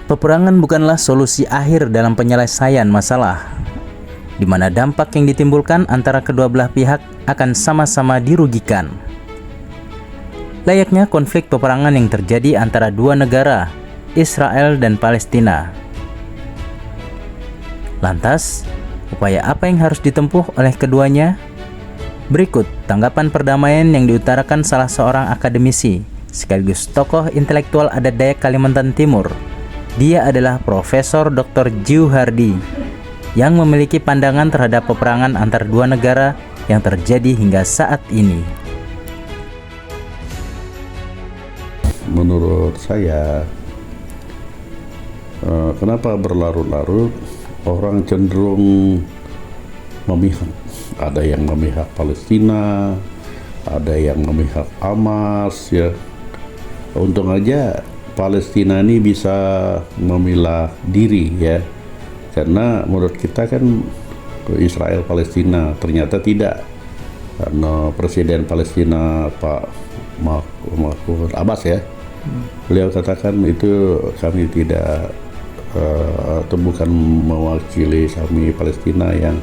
Peperangan bukanlah solusi akhir dalam penyelesaian masalah, di mana dampak yang ditimbulkan antara kedua belah pihak akan sama-sama dirugikan. Layaknya konflik peperangan yang terjadi antara dua negara, Israel dan Palestina. Lantas, upaya apa yang harus ditempuh oleh keduanya? Berikut tanggapan perdamaian yang diutarakan salah seorang akademisi, sekaligus tokoh intelektual adat Dayak Kalimantan Timur. Dia adalah Profesor Dr. Jiu Hardi, yang memiliki pandangan terhadap peperangan antar dua negara yang terjadi hingga saat ini. Menurut saya, kenapa berlarut-larut? Orang cenderung memihak. Ada yang memihak Palestina, ada yang memihak Hamas, ya. Untung aja Palestina ini bisa memilah diri, ya, karena menurut kita kan Israel Palestina, ternyata tidak, karena Presiden Palestina Pak Mahmud Abbas, ya, beliau katakan itu kami tidak atau bukan mewakili kami Palestina yang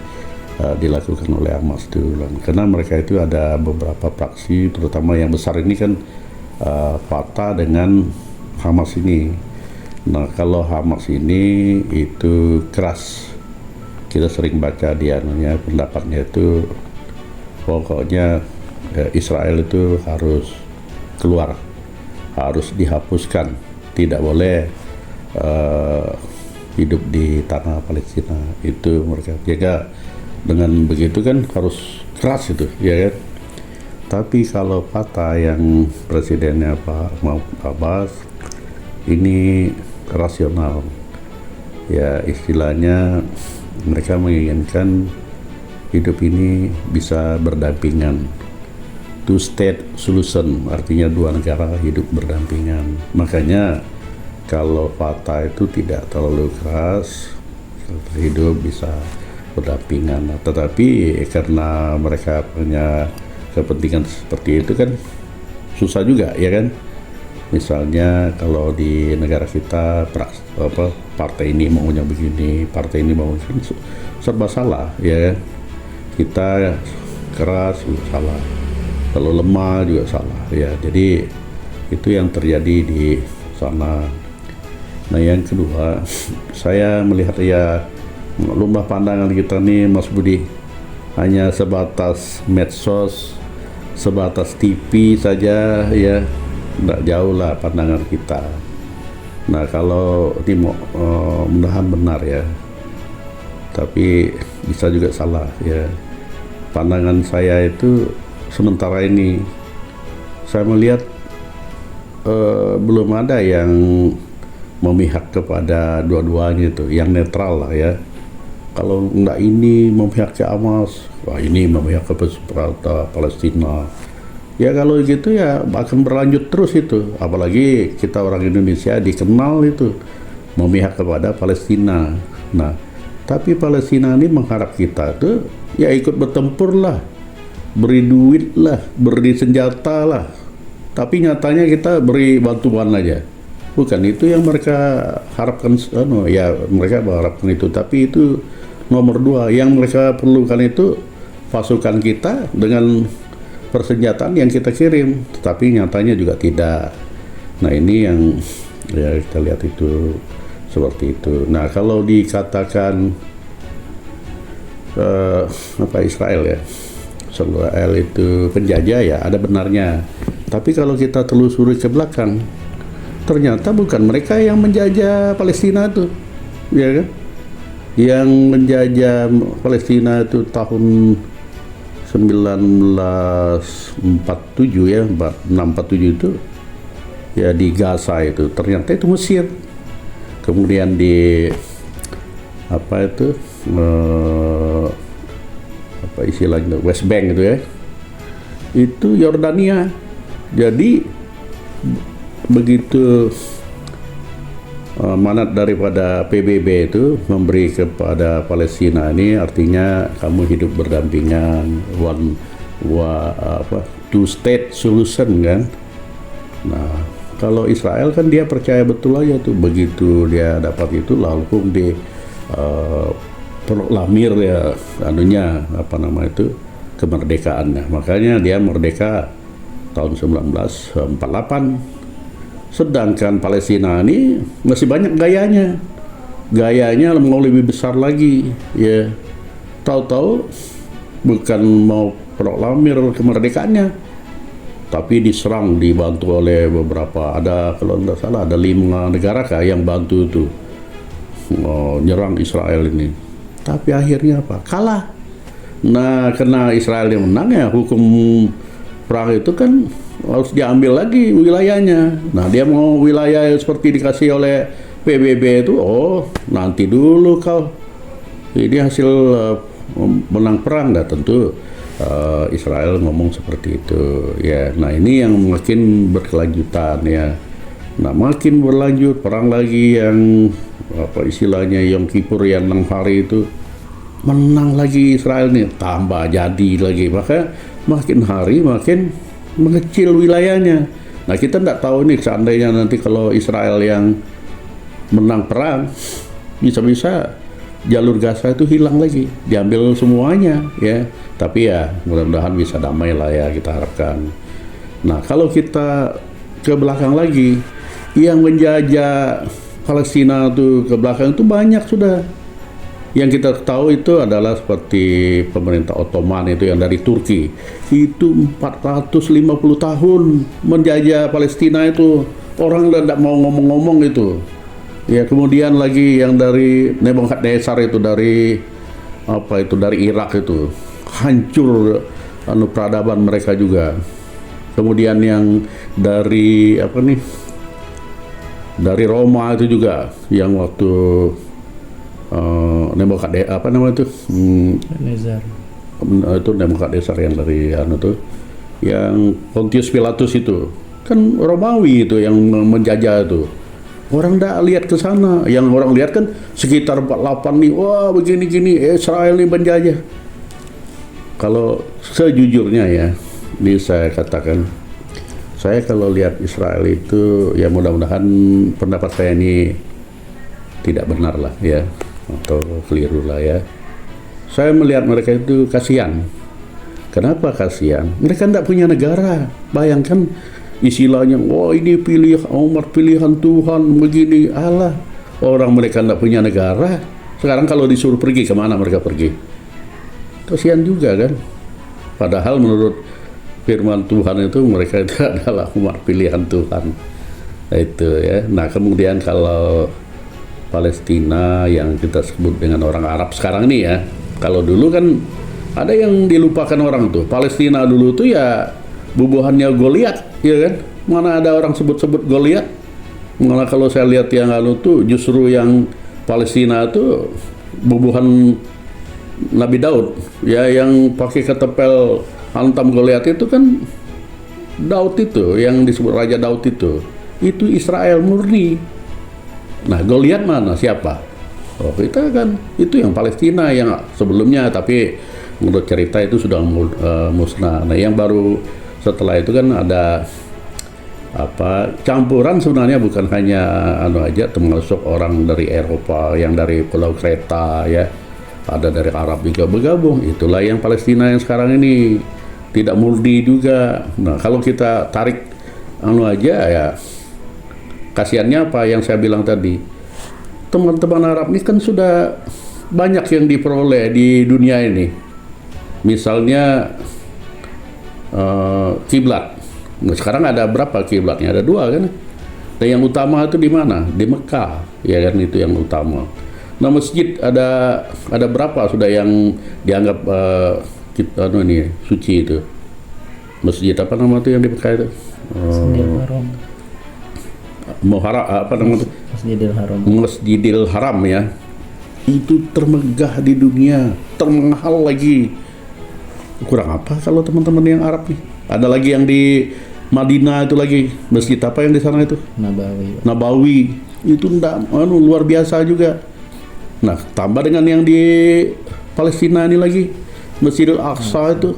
dilakukan oleh Hamas itu, karena mereka itu ada beberapa fraksi, terutama yang besar ini kan Fatah dengan Hamas ini. Nah, kalau Hamas ini itu keras, kita sering baca di anunya, pendapatnya itu pokoknya Israel itu harus keluar, harus dihapuskan, tidak boleh hidup di tanah Palestina. Itu mereka jaga. Dengan begitu kan harus keras itu, ya kan. Tapi kalau Fatah yang presidennya Pak Mahmud Abbas ini rasional, ya, istilahnya mereka menginginkan hidup ini bisa berdampingan, two state solution, artinya dua negara hidup berdampingan. Makanya kalau Fatah itu tidak terlalu keras, hidup bisa berdampingan. Tetapi karena mereka punya kepentingan seperti itu kan susah juga, ya kan. Misalnya kalau di negara kita partai ini maunya begini, partai ini maunya begini, serba salah, ya kan. Kita keras juga salah, kalau lemah juga salah, ya. Jadi itu yang terjadi di sana. Nah, yang kedua, saya melihat ya lumah pandangan kita nih, Mas Budi, hanya sebatas medsos, sebatas TV saja, ya, tidak jauh lah pandangan kita. Nah, kalau ini mudahan benar, ya, tapi bisa juga salah, ya. Pandangan saya itu sementara ini saya melihat belum ada yang memihak kepada dua-duanya, itu yang netral lah, ya. Kalau enggak ini memihak ke Hamas, wah ini memihak ke Palestina. Ya kalau gitu ya akan berlanjut terus itu. Apalagi kita orang Indonesia dikenal itu memihak kepada Palestina. Nah, tapi Palestina ini mengharap kita tuh ya ikut bertempur lah, beri duit lah, beri senjata lah. Tapi nyatanya kita beri bantuan aja. Bukan itu yang mereka harapkan, ya mereka mengharapkan itu. Tapi itu nomor dua, yang mereka perlukan itu pasukan kita dengan persenjataan yang kita kirim, tapi nyatanya juga tidak. Nah, ini yang ya kita lihat itu seperti itu. Nah, kalau dikatakan Israel, ya, Israel itu penjajah, ya ada benarnya. Tapi kalau kita telusuri ke belakang, ternyata bukan mereka yang menjajah Palestina itu, ya kan? Yang menjajah Palestina itu tahun 1947, ya, 647 itu, ya, di Gaza itu, ternyata itu Mesir. Kemudian di istilahnya West Bank itu, ya, itu Yordania. Jadi begitu manat daripada PBB itu memberi kepada Palestina ini, artinya kamu hidup berdampingan, two state solution, kan. Nah, Kalau Israel kan dia percaya betul aja tuh, begitu dia dapat itu langsung di proklamir ya anunya apa nama itu kemerdekaannya. Makanya dia merdeka tahun 1948. Sedangkan Palestina ini masih banyak gayanya. Gayanya mau lebih besar lagi, ya. Tahu-tahu bukan mau proklamir kemerdekaannya, tapi diserang, dibantu oleh beberapa, ada kalau tidak salah ada 5 negara kah yang bantu itu nyerang Israel ini. Tapi akhirnya apa? Kalah. Nah, karena Israel yang menang ya, hukum perang itu kan harus diambil lagi wilayahnya. Nah, dia mau wilayah seperti dikasih oleh PBB itu, oh nanti dulu kau. Ini hasil menang perang, dah tentu Israel ngomong seperti itu. Ya, nah ini yang makin berkelanjutan ya. Nah, makin berlanjut perang lagi yang apa istilahnya Yom Kippur yang 6 hari itu, menang lagi Israel nih, tambah jadi lagi. Maka makin hari makin mengecil wilayahnya. Nah, kita tidak tahu nih seandainya nanti kalau Israel yang menang perang, bisa-bisa jalur Gaza itu hilang lagi, diambil semuanya ya. Tapi ya mudah-mudahan bisa damai lah ya, kita harapkan. Nah, kalau kita ke belakang lagi, yang menjajah Palestina tuh ke belakang itu banyak sudah. Yang kita tahu itu adalah seperti pemerintah Ottoman itu yang dari Turki. Itu 450 tahun menjajah Palestina itu. Orang tidak mau ngomong-ngomong itu. Ya, kemudian lagi yang dari Nebukadnezar itu dari apa itu dari Irak itu. Hancur peradaban mereka juga. Kemudian yang dari apa nih? Dari Roma itu juga yang waktu Nebukadnezar apa namanya itu? Itu Nebukadnezar yang dari tuh, yang Pontius Pilatus itu kan Romawi itu yang menjajah itu. Orang ndak lihat ke sana, yang orang lihat kan sekitar 48 nih, wah begini-gini Israel nih penjajah. Kalau sejujurnya ya, ini saya katakan, saya kalau lihat Israel itu ya mudah-mudahan pendapat saya ini tidak benar lah ya, atau keliru lah ya. Saya melihat mereka itu kasihan. Kenapa kasihan? Mereka tidak punya negara. Bayangkan istilahnya, wah ini umat pilihan Tuhan begini. Allah, orang mereka tidak punya negara. Sekarang kalau disuruh pergi, kemana mereka pergi? Kasihan juga kan. Padahal menurut firman Tuhan itu mereka itu adalah umat pilihan Tuhan. Nah, itu ya. Nah, kemudian kalau Palestina yang kita sebut dengan orang Arab sekarang ini ya, kalau dulu kan ada yang dilupakan orang tuh. Palestina dulu tuh ya bubuhannya Goliat, ya kan? Mana ada orang sebut-sebut Goliat? Malah kalau saya lihat yang lalu tuh justru yang Palestina tuh bubuhan Nabi Daud, ya, yang pakai ketepel hantam Goliat itu kan Daud itu, yang disebut Raja Daud itu Israel murni. Nah, Goliat mana? Siapa? Oh, kita kan itu yang Palestina yang sebelumnya, tapi menurut cerita itu sudah musnah. Nah, yang baru setelah itu kan ada apa campuran, sebenarnya bukan hanya aja, termasuk orang dari Eropa, yang dari Pulau Kreta ya, ada dari Arab juga bergabung. Itulah yang Palestina yang sekarang ini tidak murni juga. Nah, kalau kita tarik aja ya, kasihannya apa yang saya bilang tadi, teman-teman Arab ini kan sudah banyak yang diperoleh di dunia ini. Misalnya kiblat. Nah, sekarang ada berapa kiblatnya? Ada 2 kan? Dan yang utama itu di mana? Di Mekah, ya kan, itu yang utama. Nah, masjid ada berapa sudah yang dianggap ini suci itu? Masjid apa nama itu yang di Mekah itu? Masjidil Haram ya. Itu termegah di dunia, termahal lagi. Kurang apa kalau teman-teman yang Arab nih? Ada lagi yang di Madinah itu lagi, masjid apa yang di sana itu? Nabawi. Itu luar biasa juga. Nah, tambah dengan yang di Palestina ini lagi, Masjidil Aqsa itu.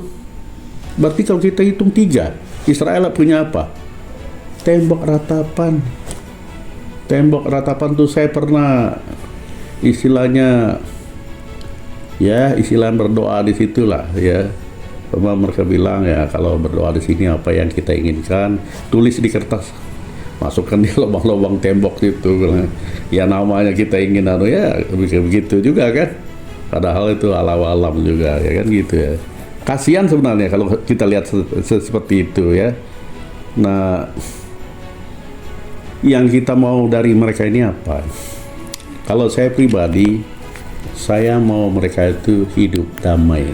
Berarti kalau kita hitung 3, Israel punya apa? tembok ratapan. Tembok ratapan tuh saya pernah istilahnya istilah berdoa di situlah ya. Mereka bilang ya kalau berdoa di sini apa yang kita inginkan tulis di kertas, masukkan di lubang-lubang tembok itu. Ya namanya kita ingin begitu juga kan. Padahal itu alam juga ya kan gitu ya. Kasihan sebenarnya kalau kita lihat seperti itu ya. Nah, yang kita mau dari mereka ini apa? Kalau saya pribadi, saya mau mereka itu hidup damai.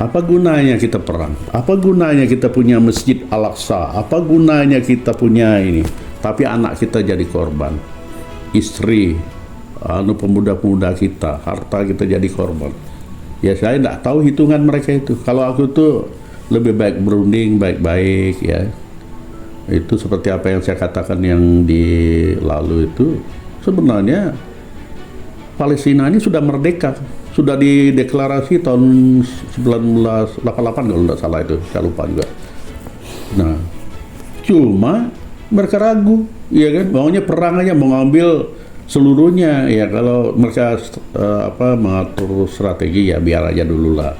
Apa gunanya kita perang? Apa gunanya kita punya Masjid Al-Aqsa? Apa gunanya kita punya ini? Tapi anak kita jadi korban. Istri, pemuda-pemuda kita, harta kita jadi korban. Ya saya tidak tahu hitungan mereka itu. Kalau aku tuh lebih baik berunding baik-baik ya. Itu seperti apa yang saya katakan yang di lalu itu. Sebenarnya Palestina ini sudah merdeka, sudah dideklarasi tahun 1988 kalau tidak salah itu, saya lupa juga. Nah, cuma mereka ragu, ya kan? Maunya perang aja, mau ngambil seluruhnya. Ya kalau mereka mengatur strategi ya biar aja dulu lah.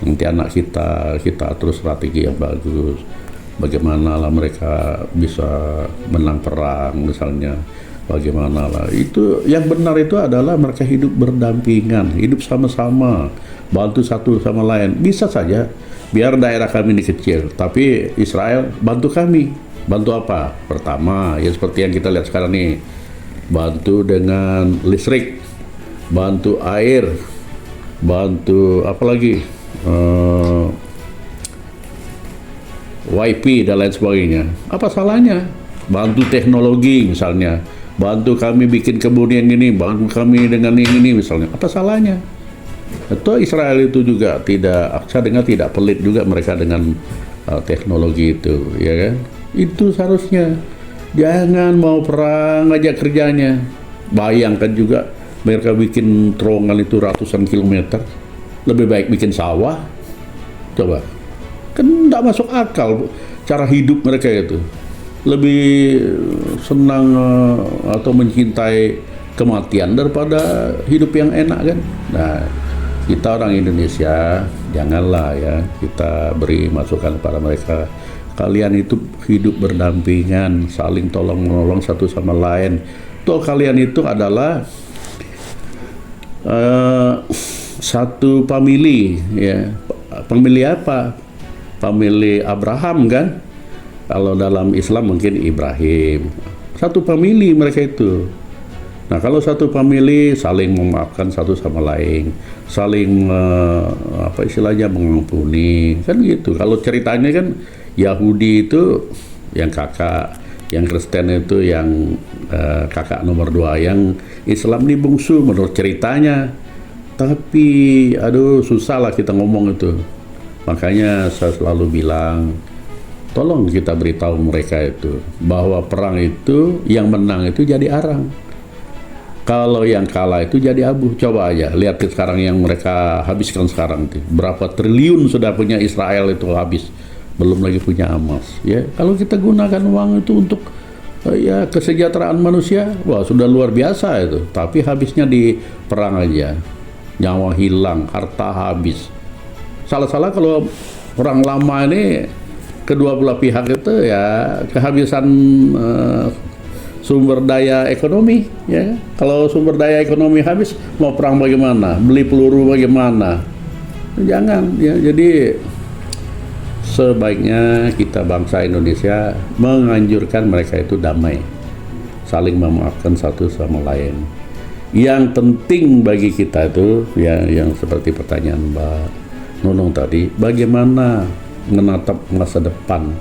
Nanti anak kita atur strategi yang bagus. Bagaimana lah mereka bisa menang perang misalnya. Bagaimana lah, itu yang benar itu adalah mereka hidup berdampingan, hidup sama-sama, bantu satu sama lain. Bisa saja, biar daerah kami ini kecil, tapi Israel bantu kami. Bantu apa? Pertama, ya seperti yang kita lihat sekarang nih, bantu dengan listrik, bantu air, bantu apa lagi, WiFi dan lain sebagainya. Apa salahnya? Bantu teknologi misalnya. Bantu kami bikin kebun yang ini, bantu kami dengan ini misalnya. Apa salahnya? Atau Israel itu juga saya dengar tidak pelit juga mereka dengan teknologi itu, ya kan? Itu seharusnya. Jangan mau perang aja kerjanya. Bayangkan juga mereka bikin terowongan itu ratusan kilometer. Lebih baik bikin sawah. Coba. Kan tidak masuk akal cara hidup mereka itu. Lebih senang atau mencintai kematian daripada hidup yang enak kan. Nah, kita orang Indonesia janganlah ya kita beri masukan kepada mereka. Kalian itu hidup berdampingan, saling tolong menolong satu sama lain. Toh kalian itu adalah satu family ya. Family apa? Family Abraham kan? Kalau dalam Islam mungkin Ibrahim. Satu famili mereka itu. Nah kalau satu famili saling memaafkan satu sama lain, saling istilahnya mengampuni, kan gitu. Kalau ceritanya kan Yahudi itu yang kakak, yang Kristen itu yang kakak nomor 2, yang Islam ini bungsu menurut ceritanya. Tapi susah lah kita ngomong itu. Makanya saya selalu bilang, tolong kita beritahu mereka itu bahwa perang itu yang menang itu jadi arang, kalau yang kalah itu jadi abu. Coba aja lihat sekarang yang mereka habiskan sekarang itu berapa triliun sudah punya Israel itu habis, belum lagi punya emas ya. Kalau kita gunakan uang itu untuk kesejahteraan manusia, wah sudah luar biasa itu. Tapi habisnya di perang aja, nyawa hilang, harta habis. Salah-salah kalau perang lama ini kedua belah pihak itu ya kehabisan sumber daya ekonomi ya. Kalau sumber daya ekonomi habis, mau perang bagaimana? Beli peluru bagaimana? Jangan ya. Jadi sebaiknya kita bangsa Indonesia menganjurkan mereka itu damai, saling memaafkan satu sama lain. Yang penting bagi kita itu ya, yang seperti pertanyaan Mbak Nunung tadi, bagaimana menatap masa depan.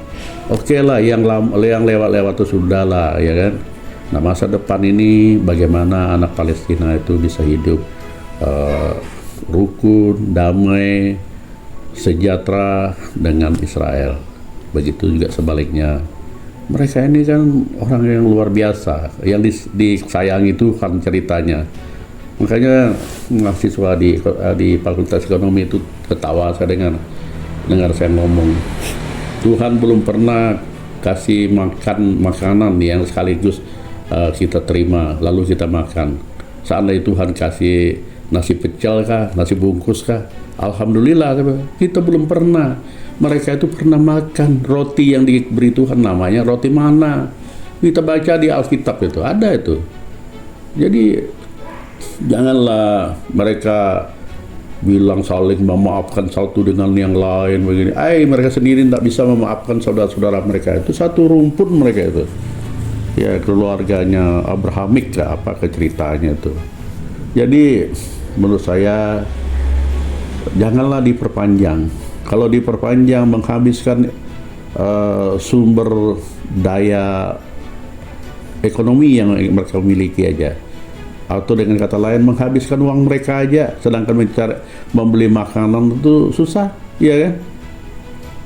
Oke lah, yang lewat-lewat itu sudah lah ya kan. Nah masa depan ini bagaimana anak Palestina itu bisa hidup rukun, damai, sejahtera dengan Israel. Begitu juga sebaliknya. Mereka ini kan orang yang luar biasa, yang disayangi Tuhan ceritanya. Makanya mahasiswa di Fakultas Ekonomi itu ketawa saya dengar saya ngomong, Tuhan belum pernah kasih makan makanan yang sekaligus kita terima lalu kita makan. Seandainya Tuhan kasih nasi pecel kah, nasi bungkus kah, alhamdulillah. Kita belum pernah. Mereka itu pernah makan roti yang diberi Tuhan, namanya roti mana. Kita baca di Alkitab itu ada itu. Jadi janganlah mereka bilang saling memaafkan satu dengan yang lain begini. Mereka sendiri tidak bisa memaafkan saudara-saudara mereka. Itu satu rumpun mereka itu. Ya, keluarganya Abrahamik lah, apa ceritanya itu. Jadi menurut saya janganlah diperpanjang. Kalau diperpanjang menghabiskan sumber daya ekonomi yang mereka miliki aja. Atau dengan kata lain menghabiskan uang mereka aja, sedangkan membeli makanan itu susah, ya kan?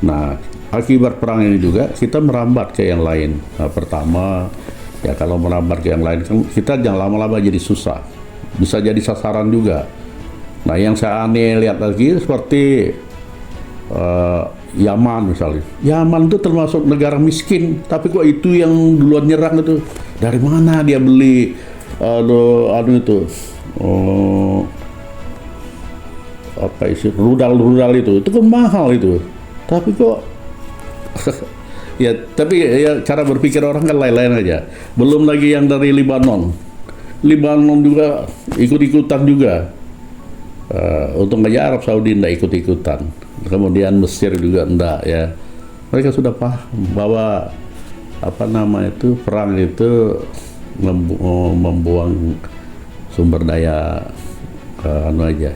Nah, akibat perang ini juga kita merambat ke yang lain. Nah, pertama, ya kalau merambat ke yang lain kan kita jangan lama-lama jadi susah, bisa jadi sasaran juga. Nah, yang saya aneh lihat lagi seperti Yaman misalnya. Yaman itu termasuk negara miskin, tapi kok itu yang duluan nyerang itu? Dari mana dia beli? Itu apa isi rudal itu kan mahal itu, tapi kok tapi cara berpikir orang kan lain-lain aja. Belum lagi yang dari Libanon juga ikut-ikutan juga. Untung aja Arab Saudi enggak ikut-ikutan, kemudian Mesir juga enggak, ya. Mereka sudah paham bahwa perang itu membuang sumber daya aja.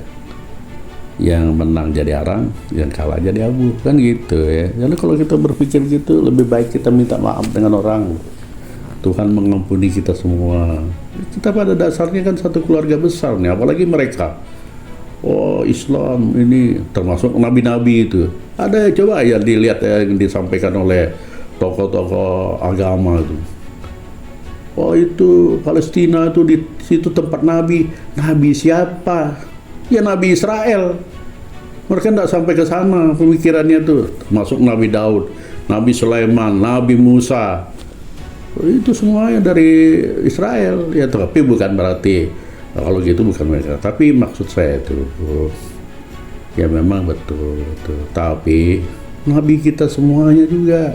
Yang menang jadi arang, yang kalah jadi abu, kan gitu ya. Jadi kalau kita berpikir gitu, lebih baik kita minta maaf dengan orang. Tuhan mengampuni kita semua. Kita pada dasarnya kan satu keluarga besar nih, apalagi mereka. Oh, Islam ini termasuk nabi-nabi itu. Ada, coba ya dilihat ya, yang disampaikan oleh tokoh-tokoh agama itu. Oh, itu Palestina itu di situ tempat nabi. Nabi siapa? Ya Nabi Israel. Mereka tidak sampai ke sana pemikirannya tuh. Termasuk Nabi Daud, Nabi Sulaiman, Nabi Musa. Itu semuanya dari Israel. Ya, tapi bukan berarti kalau gitu bukan mereka. Tapi maksud saya itu, ya memang betul. Tapi Nabi kita semuanya juga.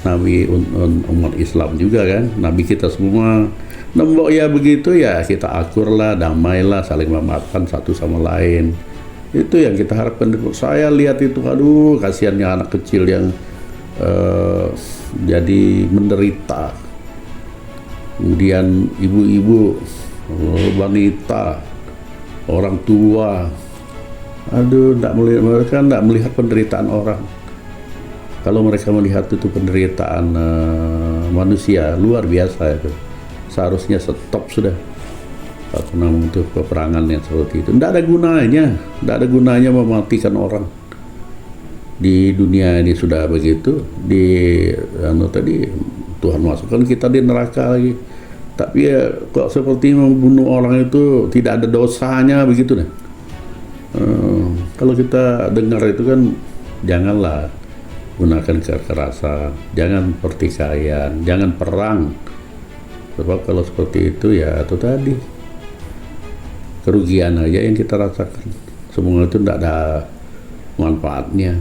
Nabi umat Islam juga kan, Nabi kita semua. Nembok ya begitu ya, kita akurlah, damailah, saling memaafkan satu sama lain. Itu yang kita harapkan. Saya lihat itu, aduh, kasihannya anak kecil yang jadi menderita. Kemudian ibu-ibu, wanita, orang tua, aduh, mereka tidak melihat penderitaan orang. Kalau mereka melihat itu penderitaan manusia, luar biasa itu. Seharusnya stop sudah. Untuk peperangan yang seperti itu. Tidak ada gunanya mematikan orang. Di dunia ini sudah begitu. Tadi Tuhan masukkan kita di neraka lagi. Tapi ya kok seperti membunuh orang itu tidak ada dosanya begitu nih. Kalau kita dengar itu kan, janganlah gunakan kekerasan, jangan pertikaian, jangan perang. Sebab kalau seperti itu ya itu tadi, kerugian aja yang kita rasakan. Semua itu tidak ada manfaatnya.